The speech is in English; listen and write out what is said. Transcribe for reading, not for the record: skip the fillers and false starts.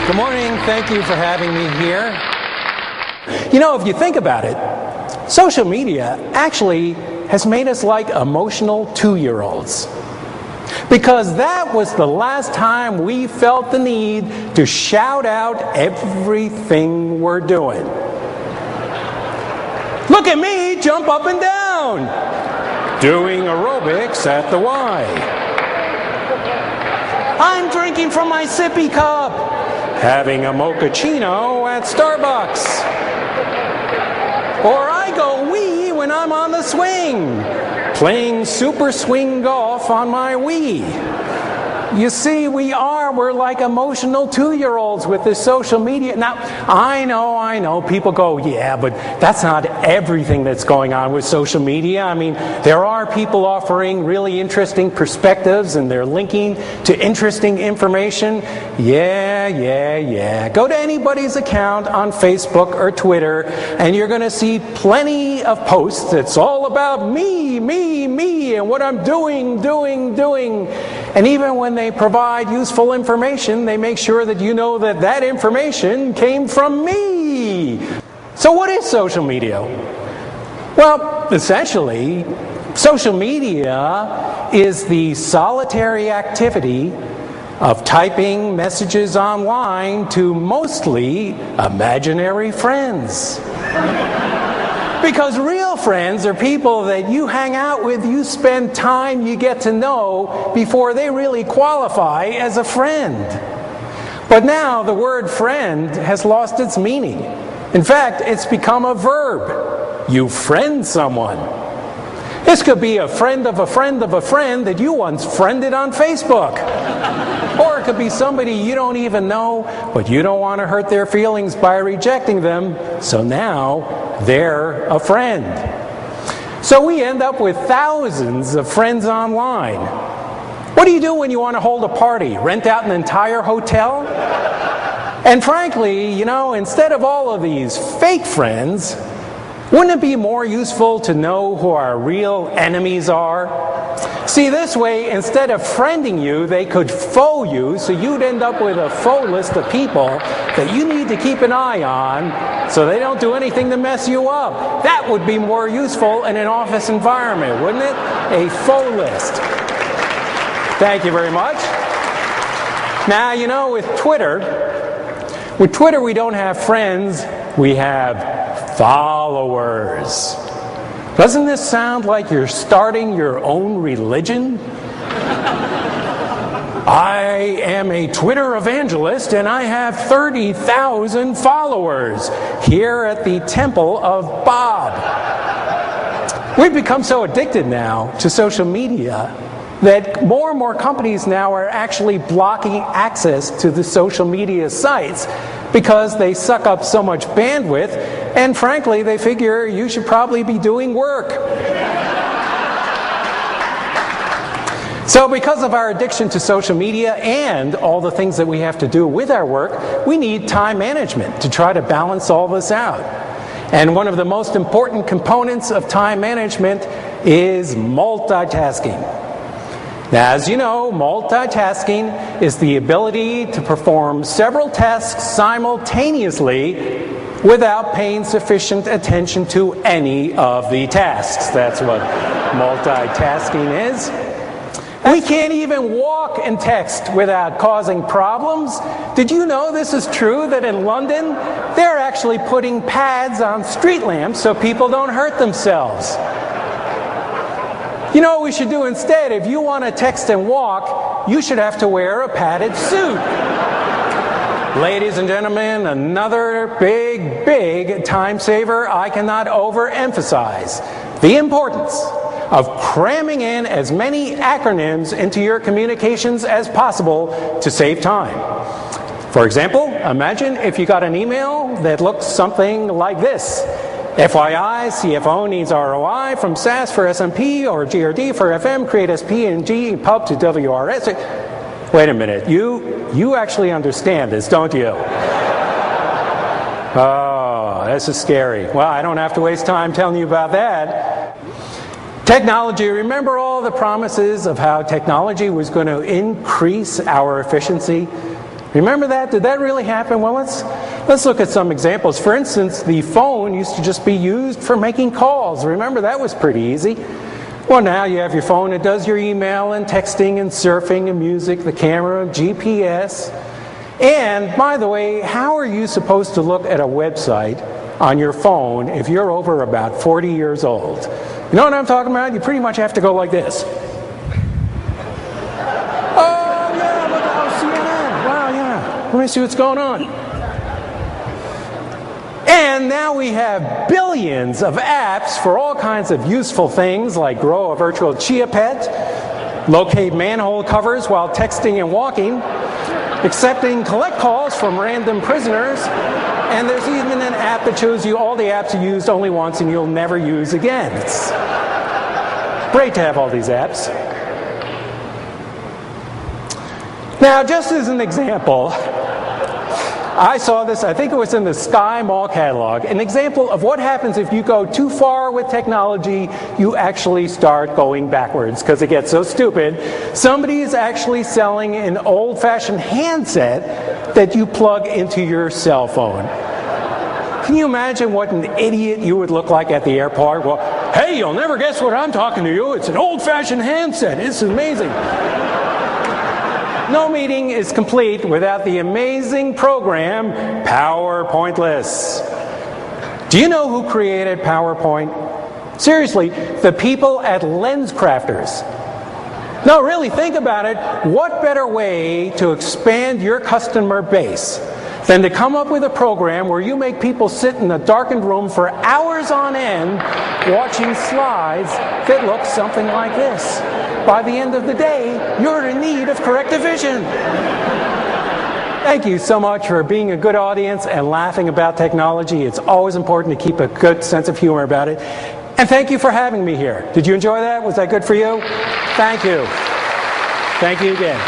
Good morning. Thank you for having me here. You know, if you think about it, social media actually has made us like emotional 2-year-olds. Because that was the last time we felt the need to shout out everything we're doing. Look at me jump up and down, doing aerobics at the Y. I'm drinking from my sippy cup, having a mochaccino at Starbucks. Or I go wee when I'm on the swing, playing super swing golf on my Wii. You see, we're like emotional 2-year-olds with this social media. Now, I know, people go, yeah, but that's not everything that's going on with social media. I mean, there are people offering really interesting perspectives and they're linking to interesting information. Yeah. Go to anybody's account on Facebook or Twitter and you're going to see plenty of posts that's all about me, and what I'm doing. And even when they provide useful information, they make sure that you know that that information came from me. So what is social media? Well, essentially, social media is the solitary activity of typing messages online to mostly imaginary friends. Because real friends are people that you hang out with, you spend time, you get to know before they really qualify as a friend. But now the word friend has lost its meaning. In fact, it's become a verb. You friend someone. This could be a friend of a friend of a friend that you once friended on Facebook. Or it could be somebody you don't even know, but you don't want to hurt their feelings by rejecting them, so now they're a friend. So we end up with thousands of friends online. What do you do when you want to hold a party? Rent out an entire hotel? And frankly, you know, instead of all of these fake friends, wouldn't it be more useful to know who our real enemies are? See, this way, instead of friending you, they could faux you, so you'd end up with a faux list of people that you need to keep an eye on so they don't do anything to mess you up. That would be more useful in an office environment, wouldn't it? A faux list. Thank you very much. Now, you know, with Twitter we don't have friends, we have followers. Doesn't this sound like you're starting your own religion? I am a Twitter evangelist and I have 30,000 followers here at the Temple of Bob. We've become so addicted now to social media that more and more companies now are actually blocking access to the social media sites because they suck up so much bandwidth, and frankly, they figure you should probably be doing work. So because of our addiction to social media and all the things that we have to do with our work, we need time management to try to balance all this out. And one of the most important components of time management is multitasking. Now, as you know, multitasking is the ability to perform several tasks simultaneously without paying sufficient attention to any of the tasks. That's what multitasking is. We can't even walk and text without causing problems. Did you know this is true, that in London, they're actually putting pads on street lamps so people don't hurt themselves? You know what we should do instead? If you want to text and walk, you should have to wear a padded suit. Ladies and gentlemen, another big time saver I cannot overemphasize. The importance of cramming in as many acronyms into your communications as possible to save time. For example, imagine if you got an email that looked something like this. FYI, CFO needs ROI from SAS for SMP or GRD for FM, create SP and G, pub to WRS. Wait a minute, you actually understand this, don't you? Oh, this is scary. Well, I don't have to waste time telling you about that. Technology, remember all the promises of how technology was going to increase our efficiency? Remember that? Did that really happen? Well, let's look at some examples. For instance, the phone used to just be used for making calls. Remember, that was pretty easy. Well, now you have your phone. It does your email and texting and surfing and music, the camera, GPS. And, by the way, how are you supposed to look at a website on your phone if you're over about 40 years old? You know what I'm talking about? You pretty much have to go like this. Oh, yeah, look at CNN. Wow, yeah. Let me see what's going on. And now we have billions of apps for all kinds of useful things like grow a virtual chia pet, locate manhole covers while texting and walking, accepting collect calls from random prisoners, and there's even an app that shows you all the apps you used only once and you'll never use again. It's great to have all these apps. Now, just as an example, I saw this, I think it was in the Sky Mall catalog, an example of what happens if you go too far with technology, you actually start going backwards because it gets so stupid. Somebody is actually selling an old-fashioned handset that you plug into your cell phone. Can you imagine what an idiot you would look like at the airport? Well, hey, you'll never guess what I'm talking to you. It's an old-fashioned handset. It's amazing. No meeting is complete without the amazing program PowerPointless. Do you know who created PowerPoint? Seriously, the people at LensCrafters. No, really, think about it. What better way to expand your customer base than to come up with a program where you make people sit in a darkened room for hours on end watching slides that look something like this? By the end of the day, you're in need of corrective vision. Thank you so much for being a good audience and laughing about technology. It's always important to keep a good sense of humor about it. And thank you for having me here. Did you enjoy that? Was that good for you? Thank you. Thank you again.